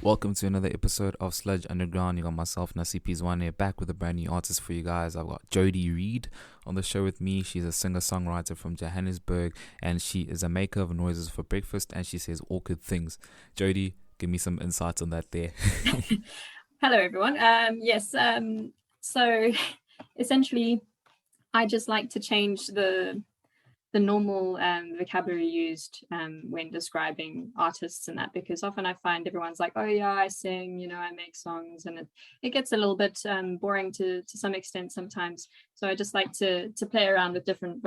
Welcome to another episode of Sludge Underground. You got myself, Nasi Pizwane, back with a brand new artist for you guys. I've got Jodie Reid on the show with me. She's a singer-songwriter from Johannesburg, and she is a maker of noises for breakfast, and she says all good things. Jodie, give me some insights on that there. Hello, everyone. So essentially, I just like to change the normal vocabulary used when describing artists and that, because often I find everyone's like, oh yeah, I sing, I make songs, and it gets a little bit boring to some extent sometimes. So I just like to play around with different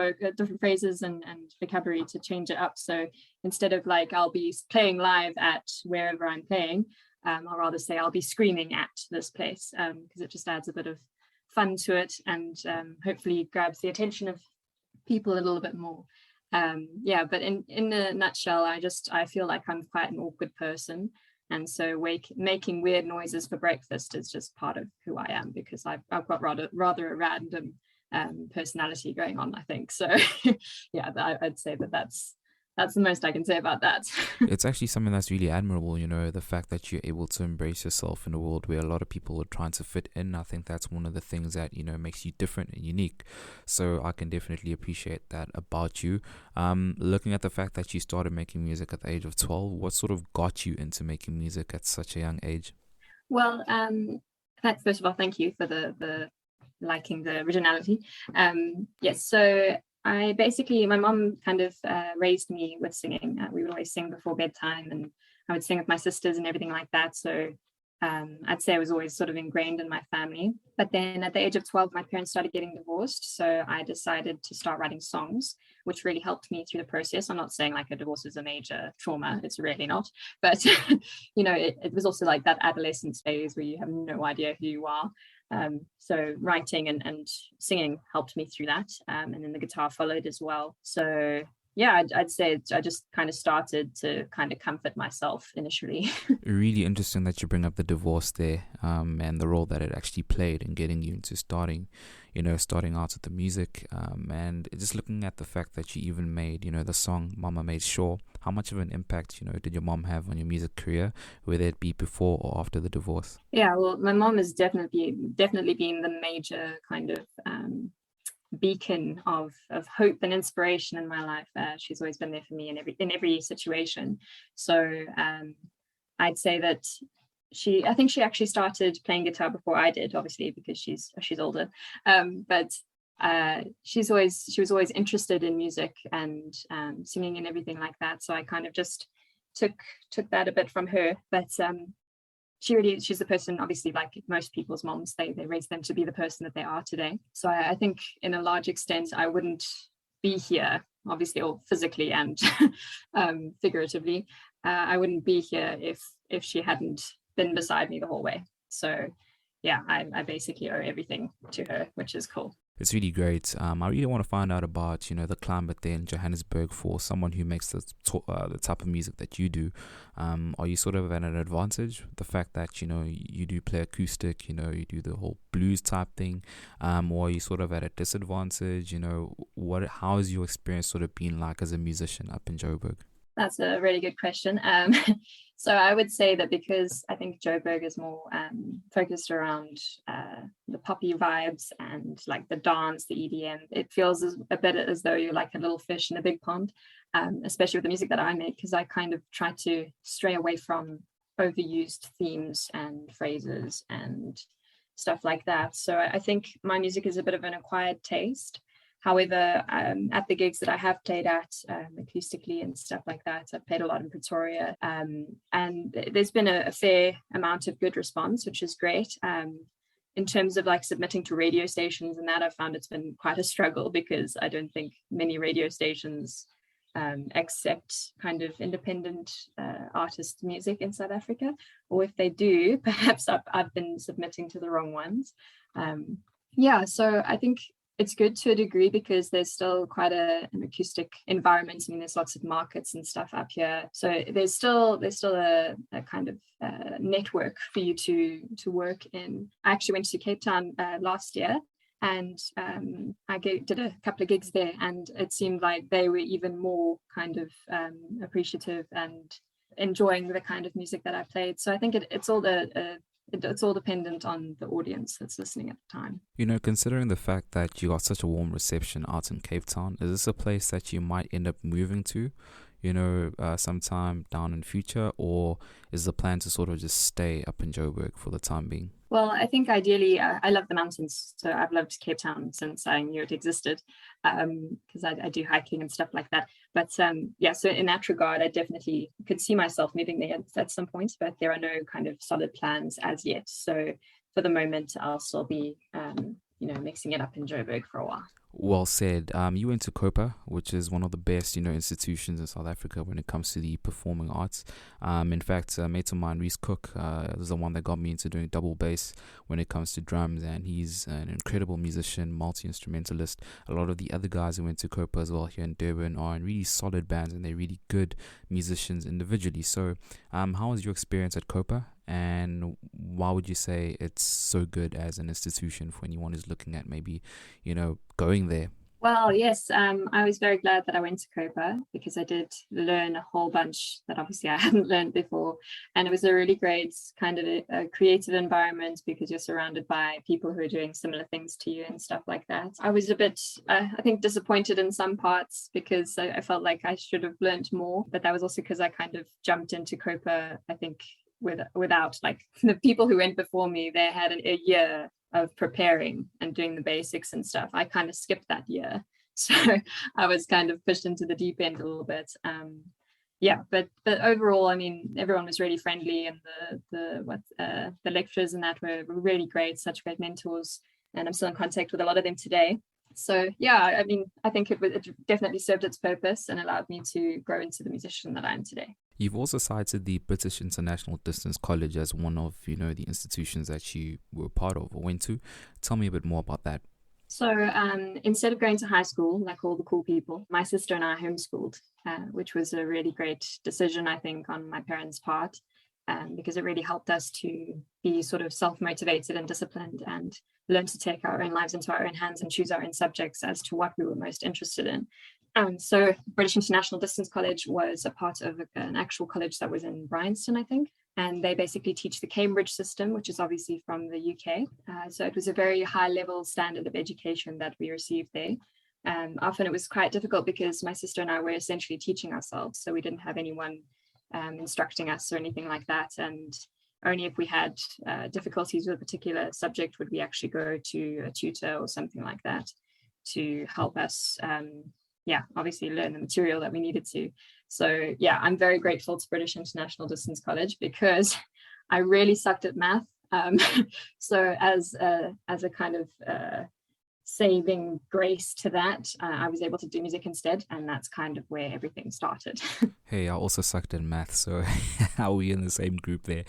phrases and vocabulary to change it up. So instead of like I'll be playing live at wherever I'm playing, I'll rather say I'll be screaming at this place, because it just adds a bit of fun to it, and hopefully grabs the attention of people a little bit more. But in a nutshell, I feel like I'm quite an awkward person, and so making weird noises for breakfast is just part of who I am, because I've got rather a random personality going on, I think. So I'd say that's the most I can say about that. It's actually something that's really admirable, the fact that you're able to embrace yourself in a world where a lot of people are trying to fit in. I think that's one of the things that, makes you different and unique. So I can definitely appreciate that about you. Looking at the fact that you started making music at the age of 12, what sort of got you into making music at such a young age? Well, first of all, thank you for the liking the originality. So my mom kind of raised me with singing. We would always sing before bedtime, and I would sing with my sisters and everything like that. So I'd say it was always sort of ingrained in my family. But then at the age of 12, my parents started getting divorced. So I decided to start writing songs, which really helped me through the process. I'm not saying like a divorce is a major trauma. It's really not. But, it was also like that adolescence phase where you have no idea who you are. So writing and singing helped me through that, and then the guitar followed as well. So yeah, I'd say I just kind of started to kind of comfort myself initially. Really interesting that you bring up the divorce there, and the role that it actually played in getting you into starting out with the music, and just looking at the fact that you even made, the song Mama Made Sure. How much of an impact, did your mom have on your music career, whether it be before or after the divorce? Yeah, well, my mom has definitely been the major kind of beacon of hope and inspiration in my life. She's always been there for me in every situation. So I'd say that I think she actually started playing guitar before I did, obviously because she's older. But she was always interested in music and singing and everything like that. So I kind of just took that a bit from her. But she's the person, obviously, like most people's moms, they raise them to be the person that they are today. So I think in a large extent, I wouldn't be here, obviously, or physically and figuratively. I wouldn't be here if she hadn't been beside me the whole way. So yeah, I basically owe everything to her, which is cool. It's really great. I really want to find out about, the climate there in Johannesburg for someone who makes the type of music that you do. Are you sort of at an advantage? The fact that, you do play acoustic, you do the whole blues type thing, or are you sort of at a disadvantage? How has your experience sort of been like as a musician up in Joburg? That's a really good question. So I would say that because I think Joburg is more focused around the poppy vibes and like the dance, the EDM, it feels a bit as though you're like a little fish in a big pond, especially with the music that I make, because I kind of try to stray away from overused themes and phrases and stuff like that. So I think my music is a bit of an acquired taste. However, at the gigs that I have played at acoustically and stuff like that, I've played a lot in Pretoria, and there's been a fair amount of good response, which is great. In terms of like submitting to radio stations and that, I found it's been quite a struggle, because I don't think many radio stations accept kind of independent artist music in South Africa, or if they do, perhaps I've been submitting to the wrong ones. So I think it's good to a degree, because there's still quite an acoustic environment. I mean, there's lots of markets and stuff up here, so there's still a kind of network for you to work in. I actually went to Cape Town last year, and I did a couple of gigs there, and it seemed like they were even more kind of appreciative and enjoying the kind of music that I played. So I think it's all it's all dependent on the audience that's listening at the time. Considering the fact that you got such a warm reception out in Cape Town, is this a place that you might end up moving to, sometime down in future, or is the plan to sort of just stay up in Joburg for the time being? Well, I think ideally, I love the mountains. So I've loved Cape Town since I knew it existed, because I do hiking and stuff like that. But so in that regard, I definitely could see myself moving there at some point, but there are no kind of solid plans as yet. So for the moment, I'll still be, mixing it up in Joburg for a while. Well said. You went to COPA, which is one of the best, institutions in South Africa when it comes to the performing arts. In fact, a mate of mine, Reese Cook, is the one that got me into doing double bass when it comes to drums, and he's an incredible musician, multi-instrumentalist. A lot of the other guys who went to COPA as well here in Durban are in really solid bands, and they're really good musicians individually. So, how was your experience at COPA? And why would you say it's so good as an institution for anyone who's looking at maybe, going there? Well, yes, I was very glad that I went to COPA because I did learn a whole bunch that obviously I hadn't learned before. And it was a really great kind of a creative environment because you're surrounded by people who are doing similar things to you and stuff like that. I was a bit, I think, disappointed in some parts because I felt like I should have learned more. But that was also because I kind of jumped into COPA, I think, without, like, the people who went before me, they had a year of preparing and doing the basics and stuff. I kind of skipped that year, so I was kind of pushed into the deep end a little bit. But overall, I mean, everyone was really friendly, and the lecturers and that were really great, such great mentors, and I'm still in contact with a lot of them today. So I mean, I think it definitely served its purpose and allowed me to grow into the musician that I am today. You've also cited the British International Distance College as one of, the institutions that you were part of or went to. Tell me a bit more about that. So instead of going to high school, like all the cool people, my sister and I homeschooled, which was a really great decision, I think, on my parents' part, because it really helped us to be sort of self-motivated and disciplined and learn to take our own lives into our own hands and choose our own subjects as to what we were most interested in. So British International Distance College was a part of an actual college that was in Bryanston, I think. And they basically teach the Cambridge system, which is obviously from the UK. So it was a very high level standard of education that we received there. Often it was quite difficult because my sister and I were essentially teaching ourselves. So we didn't have anyone instructing us or anything like that. And only if we had difficulties with a particular subject would we actually go to a tutor or something like that to help us obviously learn the material that we needed to. So I'm very grateful to British International Distance College because I really sucked at math. So as a kind of saving grace to that, I was able to do music instead, and that's kind of where everything started. Hey, I also sucked at math, so are we in the same group there?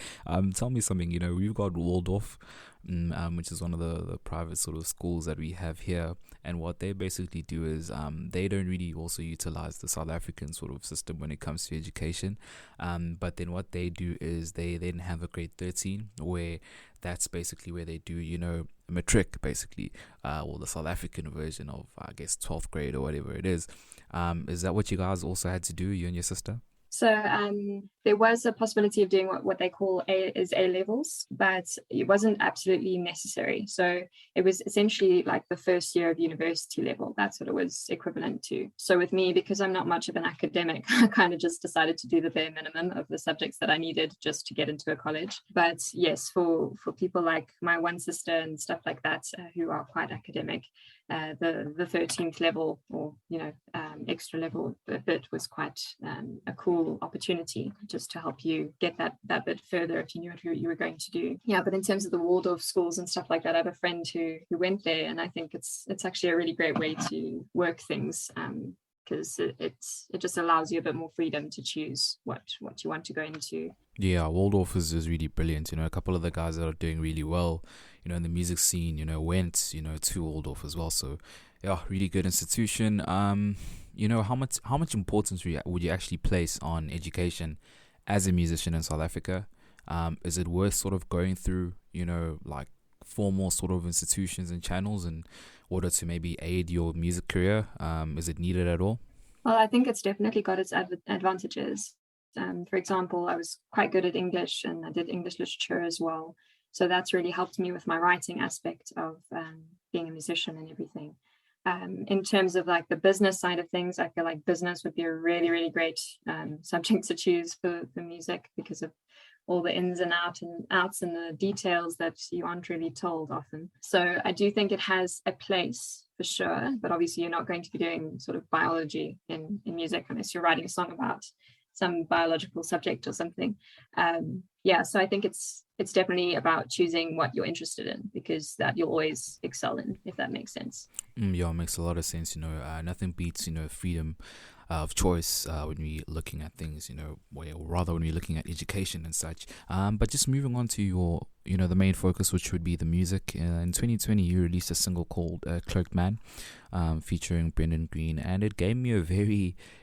Tell me something. We've got Waldorf, which is one of the private sort of schools that we have here, and what they basically do is they don't really also utilize the South African sort of system when it comes to education, but then what they do is they then have a grade 13 where that's basically where they do matric, basically, or the South African version of, I guess, 12th grade or whatever it is. Is that what you guys also had to do, you and your sister? So there was a possibility of doing what they call A levels, but it wasn't absolutely necessary. So it was essentially like the first year of university level. That's what it was equivalent to. So with me, because I'm not much of an academic, I kind of just decided to do the bare minimum of the subjects that I needed just to get into a college. But yes, for people like my one sister and stuff like that who are quite academic, the 13th level or extra level bit was quite a cool opportunity just to help you get that bit further if you knew what you were going to do. But in terms of the Waldorf schools and stuff like that, I have a friend who went there, and I think it's actually a really great way to work things because it just allows you a bit more freedom to choose what you want to go into. Yeah, Waldorf is really brilliant. A couple of the guys that are doing really well, in the music scene, went, to Waldorf as well. So, yeah, really good institution. How much importance would you actually place on education as a musician in South Africa? Is it worth sort of going through, like formal sort of institutions and channels in order to maybe aid your music career? Is it needed at all? Well, I think it's definitely got its advantages. For example, I was quite good at English and I did English literature as well. So that's really helped me with my writing aspect of being a musician and everything. In terms of like the business side of things, I feel like business would be a really, really great subject to choose for music because of all the ins and outs and the details that you aren't really told often. So I do think it has a place for sure, but obviously you're not going to be doing sort of biology in music unless you're writing a song about some biological subject or something. So I think it's definitely about choosing what you're interested in, because that you'll always excel in, if that makes sense. Yeah, it makes a lot of sense. Nothing beats freedom of choice when we're looking at things, or rather when we're looking at education and such. But just moving on to your, the main focus, which would be the music. In 2020, you released a single called Cloaked Man, featuring Brendan Green, and it gave me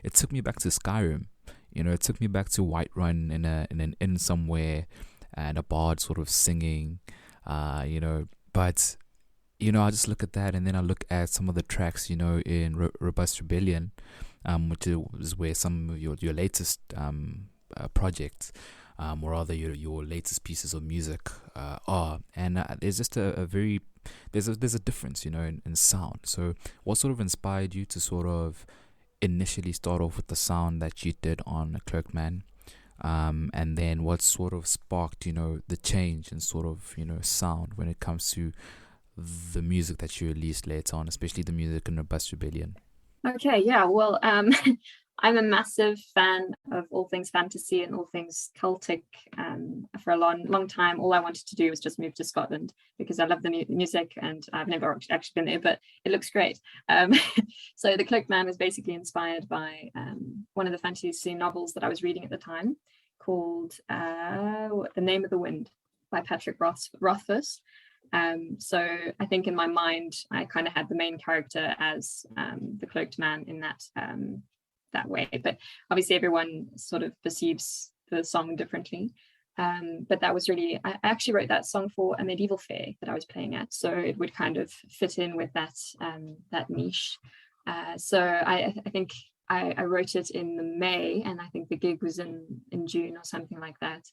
it took me back to Skyrim. It took me back to Whiterun in an inn somewhere, and a bard sort of singing, but I just look at that, and then I look at some of the tracks, in Robust Rebellion, which is where some of your latest projects, or rather your latest pieces of music are, and there's just there's a difference, in sound. So, what sort of inspired you to sort of initially start off with the sound that you did on Cloaked Man? And then what sort of sparked, the change in sort of, sound when it comes to the music that you released later on, especially the music in Robust Rebellion? Okay, yeah, well, I'm a massive fan of all things fantasy and all things Celtic. For a long time, all I wanted to do was just move to Scotland because I love the music, and I've never actually been there, but it looks great. So the Cloaked Man was basically inspired by one of the fantasy novels that I was reading at the time, called The Name of the Wind by Patrick Rothfuss. So I think in my mind, I kind of had the main character as the Cloaked Man in that way, but obviously everyone sort of perceives the song differently. But that was really, I actually wrote that song for a medieval fair that I was playing at, so it would kind of fit in with that niche. So I think I wrote it in May, and I think the gig was in June or something like that.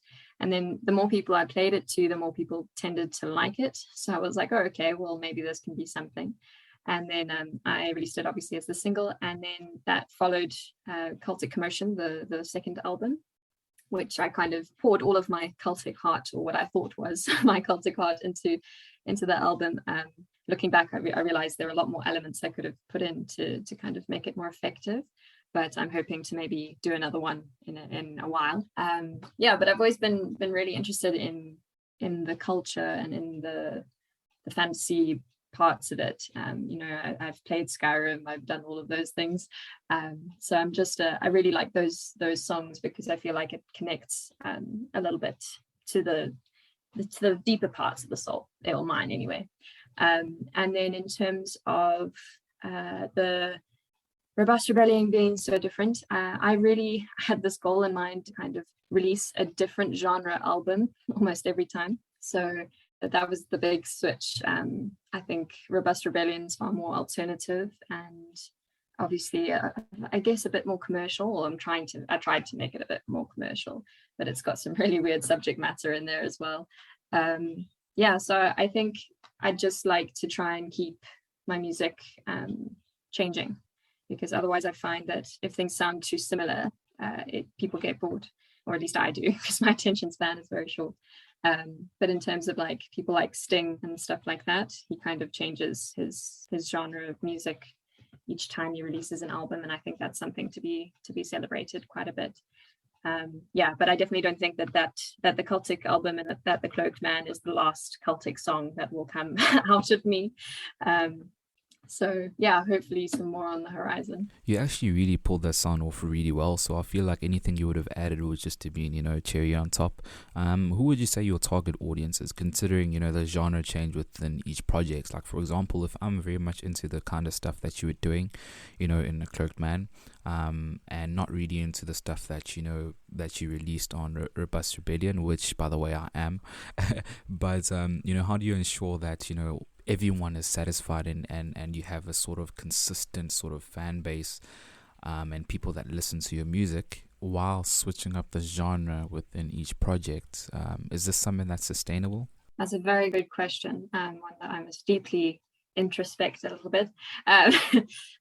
And then the more people I played it to, the more people tended to like it. So I was like, oh, okay, well, maybe this can be something. And then I released it obviously as the single, and then that followed Celtic Commotion, the second album, which I kind of poured all of my Celtic heart, or what I thought was my Celtic heart, into the album. Looking back, I realized there are a lot more elements I could have put in to kind of make it more effective. But I'm hoping to maybe do another one in a while. But I've always been really interested in the culture and in the fantasy parts of it. I've played Skyrim, I've done all of those things. So I'm just I really like those songs because I feel like it connects a little bit to the deeper parts of the soul, or mine anyway. And then in terms of the Robust Rebellion being so different, I really had this goal in mind to kind of release a different genre album almost every time. So that was the big switch. I think Robust Rebellion is far more alternative and obviously, I guess a bit more commercial. I tried to make it a bit more commercial, but it's got some really weird subject matter in there as well. So I think I'd just like to try and keep my music changing, because otherwise I find that if things sound too similar, people get bored, or at least I do, because my attention span is very short. But in terms of like people like Sting and stuff like that, he kind of changes his genre of music each time he releases an album, and I think that's something to be celebrated quite a bit. But I definitely don't think that the Celtic album and that the Cloaked Man is the last Celtic song that will come out of me. So yeah, hopefully some more on the horizon. You actually really pulled that sound off really well, so I feel like anything you would have added was just to be, cherry on top. Who would you say your target audience is, considering, the genre change within each project? Like, for example, if I'm very much into the kind of stuff that you were doing, in The Cloaked Man, and not really into the stuff that, that you released on Robust Rebellion, which, by the way, I am. But, how do you ensure that, everyone is satisfied and you have a sort of consistent sort of fan base and people that listen to your music while switching up the genre within each project, is this something that's sustainable? That's a very good question, one that I must deeply introspect a little bit. Um,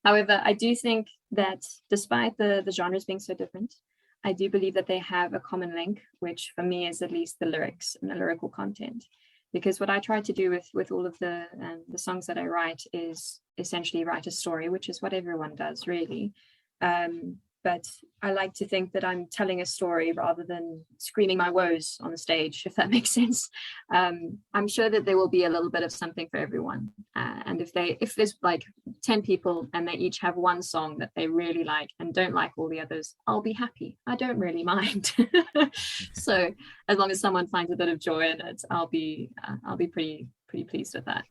However, I do think that despite the genres being so different, I do believe that they have a common link, which for me is at least the lyrics and the lyrical content. Because what I try to do with all of the songs that I write is essentially write a story, which is what everyone does really. Um, but I like to think that I'm telling a story rather than screaming my woes on the stage, if that makes sense. I'm sure that there will be a little bit of something for everyone. And if there's like 10 people and they each have one song that they really like and don't like all the others, I'll be happy. I don't really mind. So as long as someone finds a bit of joy in it, I'll be pretty pleased with that.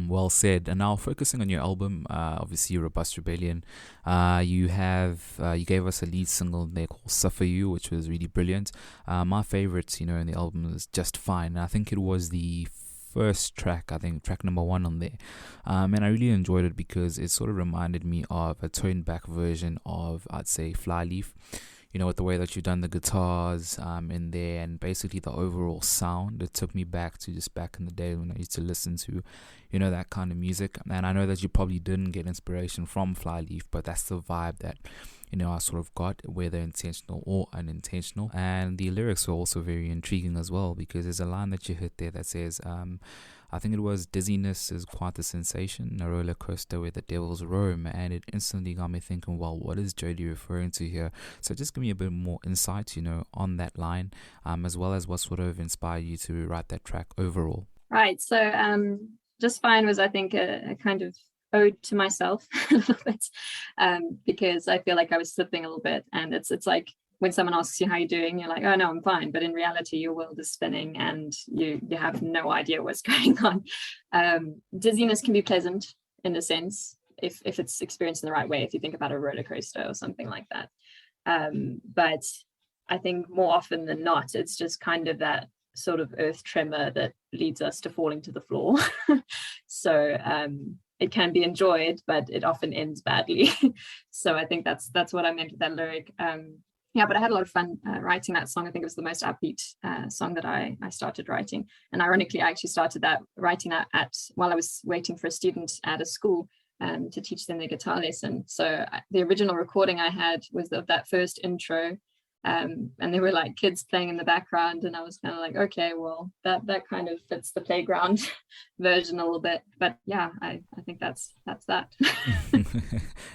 Well said. And now focusing on your album, obviously Robust Rebellion, you gave us a lead single there called Suffer You, which was really brilliant. My favorite, in the album is Just Fine. And I think it was the first track, I think track number 1 on there. And I really enjoyed it because it sort of reminded me of a toned back version of, I'd say, Flyleaf. With the way that you've done the guitars in there and basically the overall sound. It took me back to just back in the day when I used to listen to, that kind of music. And I know that you probably didn't get inspiration from Flyleaf, but that's the vibe that, I sort of got, whether intentional or unintentional. And the lyrics were also very intriguing as well, because there's a line that you hit there that says, I think it was, dizziness is quite the sensation, a roller coaster where the devils roam. And it instantly got me thinking, well, what is Jodie referring to here? So just give me a bit more insight, on that line, as well as what sort of inspired you to write that track overall. Right. So Just Fine was, I think, a kind of ode to myself a little bit, because I feel like I was slipping a little bit. And it's like, when someone asks you how you're doing, you're like, oh no, I'm fine. But in reality, your world is spinning and you have no idea what's going on. Dizziness can be pleasant in a sense, if it's experienced in the right way, if you think about a roller coaster or something like that. But I think more often than not, it's just kind of that sort of earth tremor that leads us to falling to the floor. So it can be enjoyed, but it often ends badly. So I think that's what I meant with that lyric. Yeah, but I had a lot of fun writing that song. I think it was the most upbeat song that I started writing. And ironically, I actually started writing that while I was waiting for a student at a school to teach them their guitar lesson. So the original recording I had was of that first intro. And there were like kids playing in the background, and I was kind of like, okay, well, that kind of fits the playground version a little bit. But yeah, I think that's that.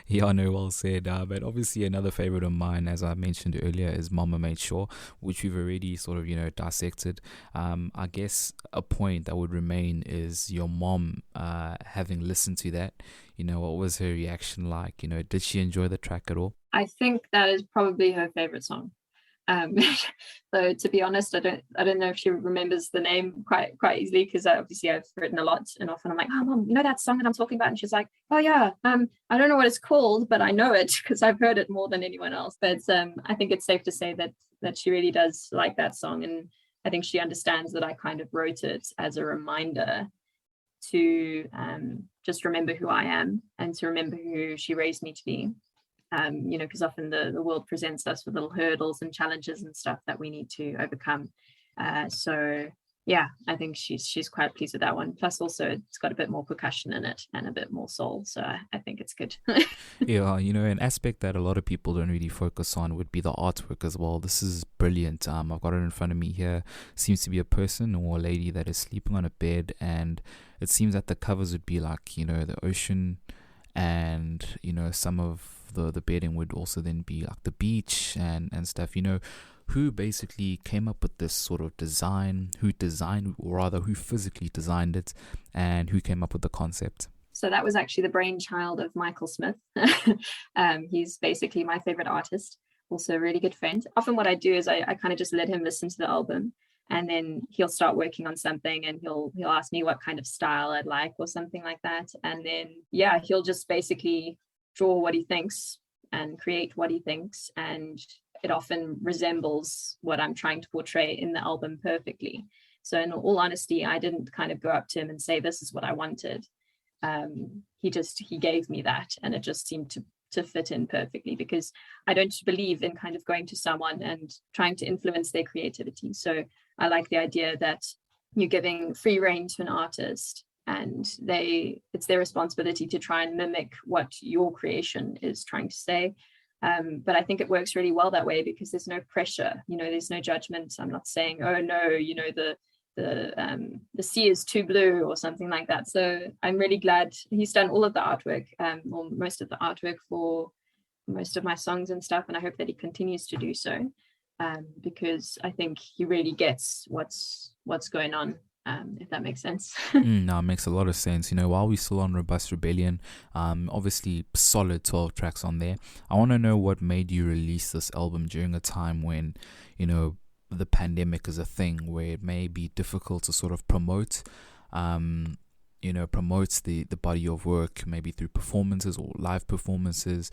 Yeah, no, well said. But obviously another favorite of mine, as I mentioned earlier, is Mama Made Sure, which we've already sort of, dissected. I guess a point that would remain is your mom having listened to that. What was her reaction like? Did she enjoy the track at all? I think that is probably her favorite song. So to be honest, I don't know if she remembers the name quite easily, because obviously I've written a lot, and often I'm like, oh mom, that song that I'm talking about? And she's like, oh yeah, I don't know what it's called, but I know it because I've heard it more than anyone else. But I think it's safe to say that she really does like that song, and I think she understands that I kind of wrote it as a reminder to just remember who I am and to remember who she raised me to be. Because often the world presents us with little hurdles and challenges and stuff that we need to overcome. So yeah, I think she's quite pleased with that one. Plus also it's got a bit more percussion in it and a bit more soul. So I think it's good. Yeah, an aspect that a lot of people don't really focus on would be the artwork as well. This is brilliant. I've got it in front of me here. Seems to be a person or a lady that is sleeping on a bed, and it seems that the covers would be like, the ocean, and some of the bedding would also then be like the beach and stuff. Who basically came up with this sort of design, who physically designed it, and who came up with the concept? So that was actually the brainchild of Michael Smith. He's basically my favorite artist, also a really good friend. Often what I do is I kind of just let him listen to the album, and then he'll start working on something, and he'll ask me what kind of style I'd like or something like that. And then, yeah, he'll just basically draw what he thinks and create what he thinks. And it often resembles what I'm trying to portray in the album perfectly. So in all honesty, I didn't kind of go up to him and say, this is what I wanted. He gave me that, and it just seemed to to fit in perfectly, because I don't believe in kind of going to someone and trying to influence their creativity. So I like the idea that you're giving free rein to an artist, and it's their responsibility to try and mimic what your creation is trying to say. But I think it works really well that way, because there's no pressure, there's no judgment. I'm not saying, oh no, the sea is too blue or something like that. So I'm really glad he's done all of the artwork, or most of the artwork for most of my songs and stuff, and I hope that he continues to do so, because I think he really gets what's going on, if that makes sense. No, it makes a lot of sense. While we're still on Robust Rebellion, obviously solid 12 tracks on there. I want to know what made you release this album during a time when, the pandemic is a thing where it may be difficult to sort of promote the body of work, maybe through performances or live performances,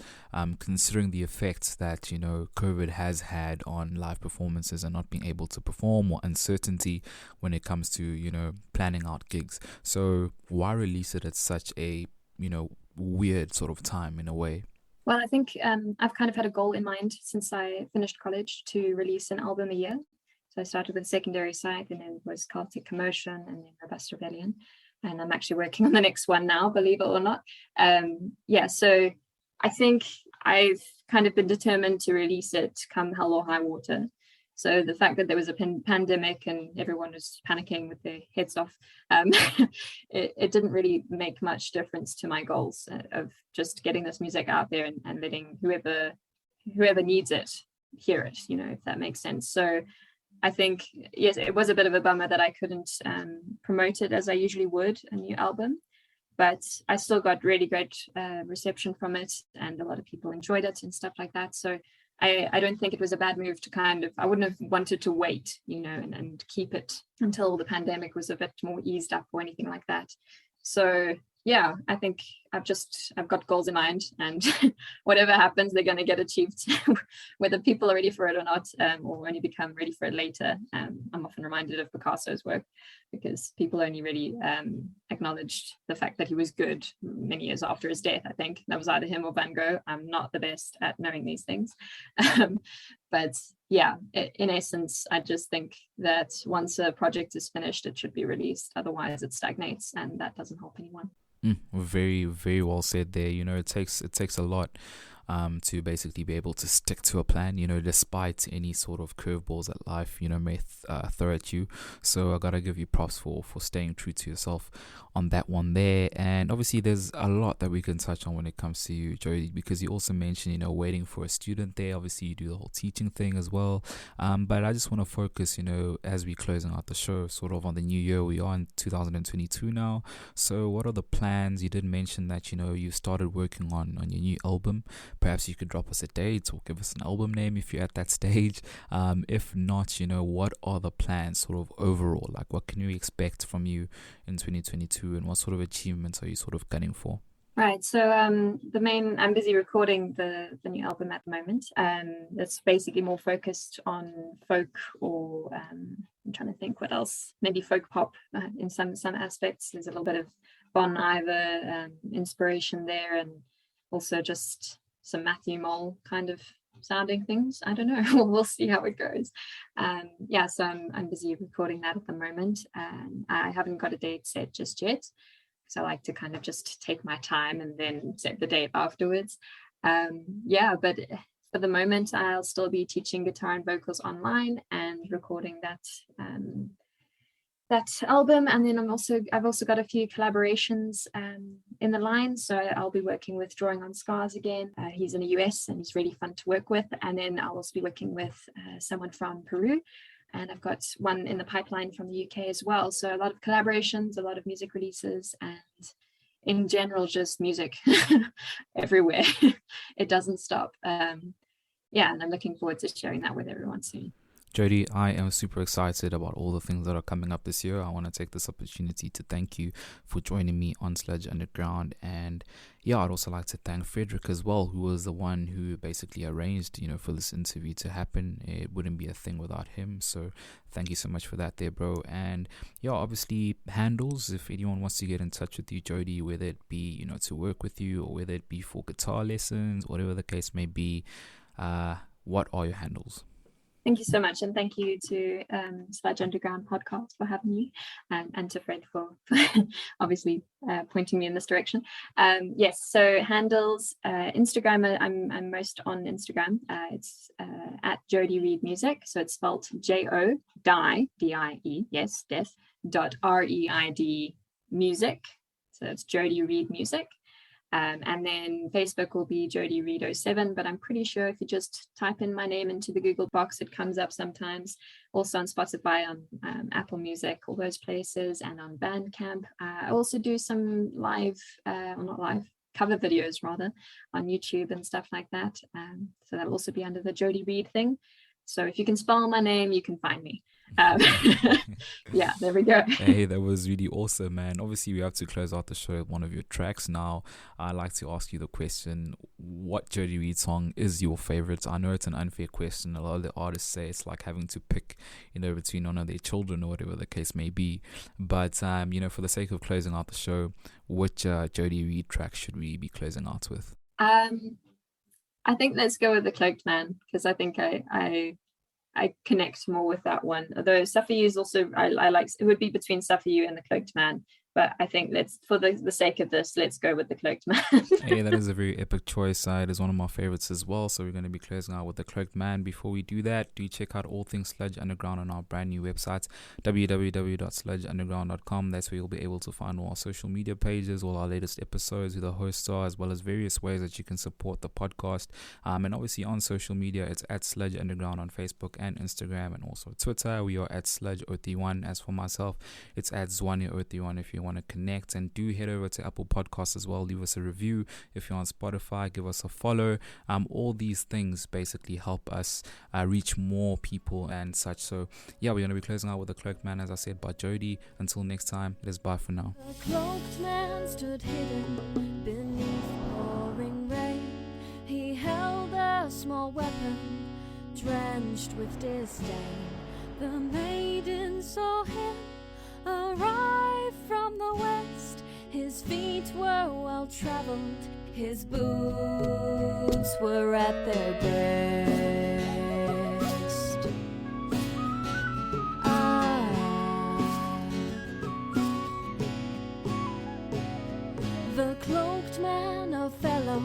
considering the effects that COVID has had on live performances and not being able to perform, or uncertainty when it comes to planning out gigs. So why release it at such a weird sort of time in a way? Well, I think I've kind of had a goal in mind since I finished college to release an album a year. So I started with Secondary Sight, and then was Celtic Commotion, and then Robust Rebellion. And I'm actually working on the next one now, believe it or not. So I think I've kind of been determined to release it come hell or high water. So the fact that there was a pandemic and everyone was panicking with their heads off, it didn't really make much difference to my goals of just getting this music out there and letting whoever needs it hear it, if that makes sense. So I think, yes, it was a bit of a bummer that I couldn't promote it as I usually would a new album, but I still got really great reception from it, and a lot of people enjoyed it and stuff like that. So I don't think it was a bad move to I wouldn't have wanted to wait, and keep it until the pandemic was a bit more eased up or anything like that. So yeah, I think I've got goals in mind, and whatever happens, they're going to get achieved, whether people are ready for it or not, or only become ready for it later. I'm often reminded of Picasso's work, because people only really acknowledged the fact that he was good many years after his death. I think that was either him or Van Gogh. I'm not the best at knowing these things. But yeah, in essence, I just think that once a project is finished, it should be released. Otherwise, it stagnates, and that doesn't help anyone. Very, very well said there. It takes a lot to basically be able to stick to a plan, despite any sort of curveballs that life, may throw at you. So I gotta give you props for staying true to yourself on that one there. And obviously there's a lot that we can touch on when it comes to you, Jodie, because you also mentioned, waiting for a student there. Obviously you do the whole teaching thing as well. But I just want to focus, as we closing out the show, sort of on the new year. We are in 2022 now. So what are the plans? You did mention that, you started working on your new album. Perhaps you could drop us a date or give us an album name if you're at that stage. If not, what are the plans sort of overall? Like, what can we expect from you in 2022, and what sort of achievements are you sort of gunning for? Right, so I'm busy recording the new album at the moment. It's basically more focused on folk, or I'm trying to think what else, maybe folk pop in some aspects. There's a little bit of Bon Iver inspiration there, and also just some Matthew Mole kind of sounding things. I don't know. We'll see how it goes. So I'm busy recording that at the moment. I haven't got a date set just yet, because I like to kind of just take my time and then set the date afterwards. But for the moment, I'll still be teaching guitar and vocals online and recording that album. And then I've also got a few collaborations in the line. So I'll be working with Drawing on Scars again. He's in the US and he's really fun to work with. And then I'll also be working with someone from Peru. And I've got one in the pipeline from the UK as well. So a lot of collaborations, a lot of music releases, and in general, just music everywhere. It doesn't stop. And I'm looking forward to sharing that with everyone soon. Jodie, I am super excited about all the things that are coming up this year. I want to take this opportunity to thank you for joining me on Sludge Underground. And yeah, I'd also like to thank Frederick as well, who was the one who basically arranged, for this interview to happen. It wouldn't be a thing without him. So thank you so much for that there, bro. And yeah, obviously handles, if anyone wants to get in touch with you, Jodie, whether it be, to work with you or whether it be for guitar lessons, whatever the case may be, what are your handles? Thank you so much, and thank you to Sludge Underground podcast for having me, and to Fred for obviously pointing me in this direction. Yes, so handles, Instagram, I'm most on Instagram. It's at Jodie Reid Music, so it's spelled JO DIE, yes, death, .REID music, so it's Jodie Reid Music. And then Facebook will be Jodie Reid 07, but I'm pretty sure if you just type in my name into the Google box, it comes up sometimes. Also on Spotify, on Apple Music, all those places, and on Bandcamp. I also do some live, not live, cover videos rather, on YouTube and stuff like that. So that'll also be under the Jodie Reid thing. So if you can spell my name, you can find me. Yeah, there we go. Hey, that was really awesome, man. Obviously, we have to close out the show with one of your tracks now. I'd like to ask you the question, what Jodie Reid song is your favorite? I know it's an unfair question. A lot of the artists say it's like having to pick, between one of their children or whatever the case may be. But, for the sake of closing out the show, which Jodie Reid track should we be closing out with? I think let's go with The Cloaked Man, because I think I connect more with that one. Although Suffer You is also, I like, it would be between Suffer You and The Cloaked Man. But I think for the sake of this, let's go with The Cloaked Man. Hey, that is a very epic choice. It is one of my favorites as well. So we're going to be closing out with The Cloaked Man. Before we do that, do check out all things Sludge Underground on our brand new website, www.sludgeunderground.com. That's where you'll be able to find all our social media pages, all our latest episodes, who the hosts are, as well as various ways that you can support the podcast. And obviously on social media, it's at Sludge Underground on Facebook and Instagram, and also Twitter. We are at Sludge031. As for myself, it's at Zwane031 if you want to connect. And do head over to Apple Podcasts as well, leave us a review. If you're on Spotify, give us a follow. All these things basically help us reach more people and such. So yeah, we're going to be closing out with The Cloaked Man, as I said, by Jodie. Until next time, it is bye for now. The cloaked man stood hidden beneath pouring rain. He held a small weapon drenched with disdain. The maiden saw him arrive from the west. His feet were well traveled, his boots were at their best. The cloaked man, a fellow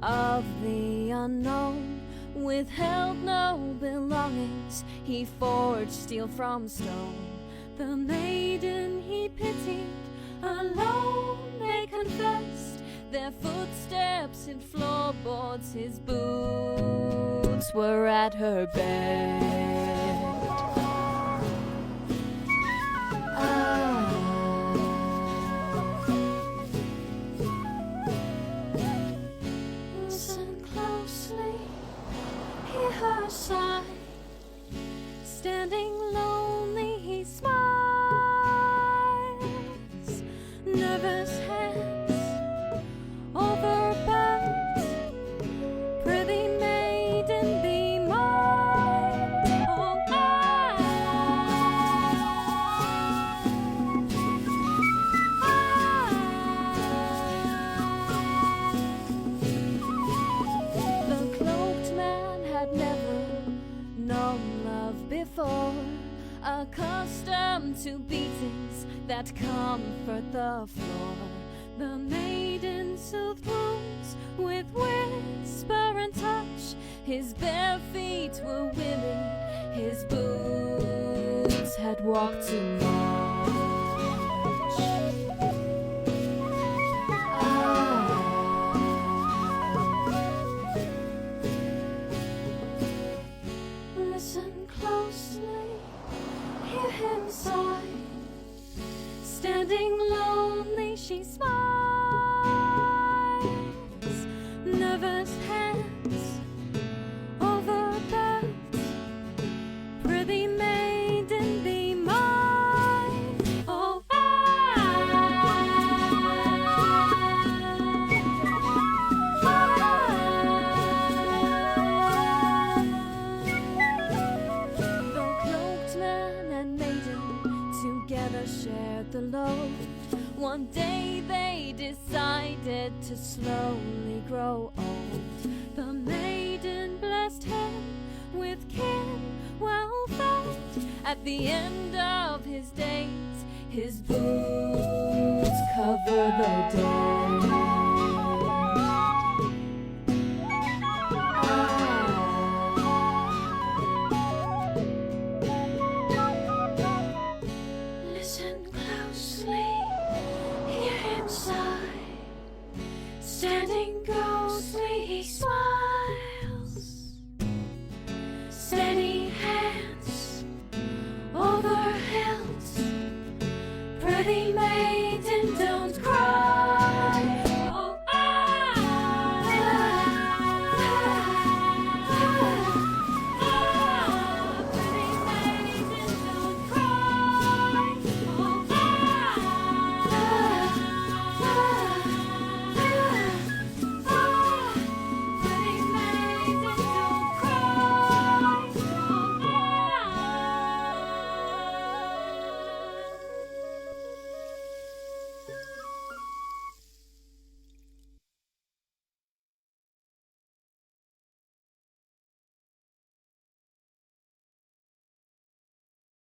of the unknown, withheld no belongings, he forged steel from stone. The maiden he pitied, alone they confessed, their footsteps in floorboards, his boots were at her bed. Listen closely, hear her sigh, standing lonely he smiles, nervous hands over bands, prithee maiden be mine, oh The cloaked man had never known love before, accustomed to beatings that comfort the floor. The maiden soothed wounds with whisper and touch, his bare feet were weary, his boots had walked too much. Listen closely, hear him sigh, standing lonely she smiles, nervous hands over belts, started to slowly grow old. The maiden blessed him with kin well fed. At the end of his days, his boots cover the dead. Listen closely, hear him sigh. Standing ghostly, he smiles.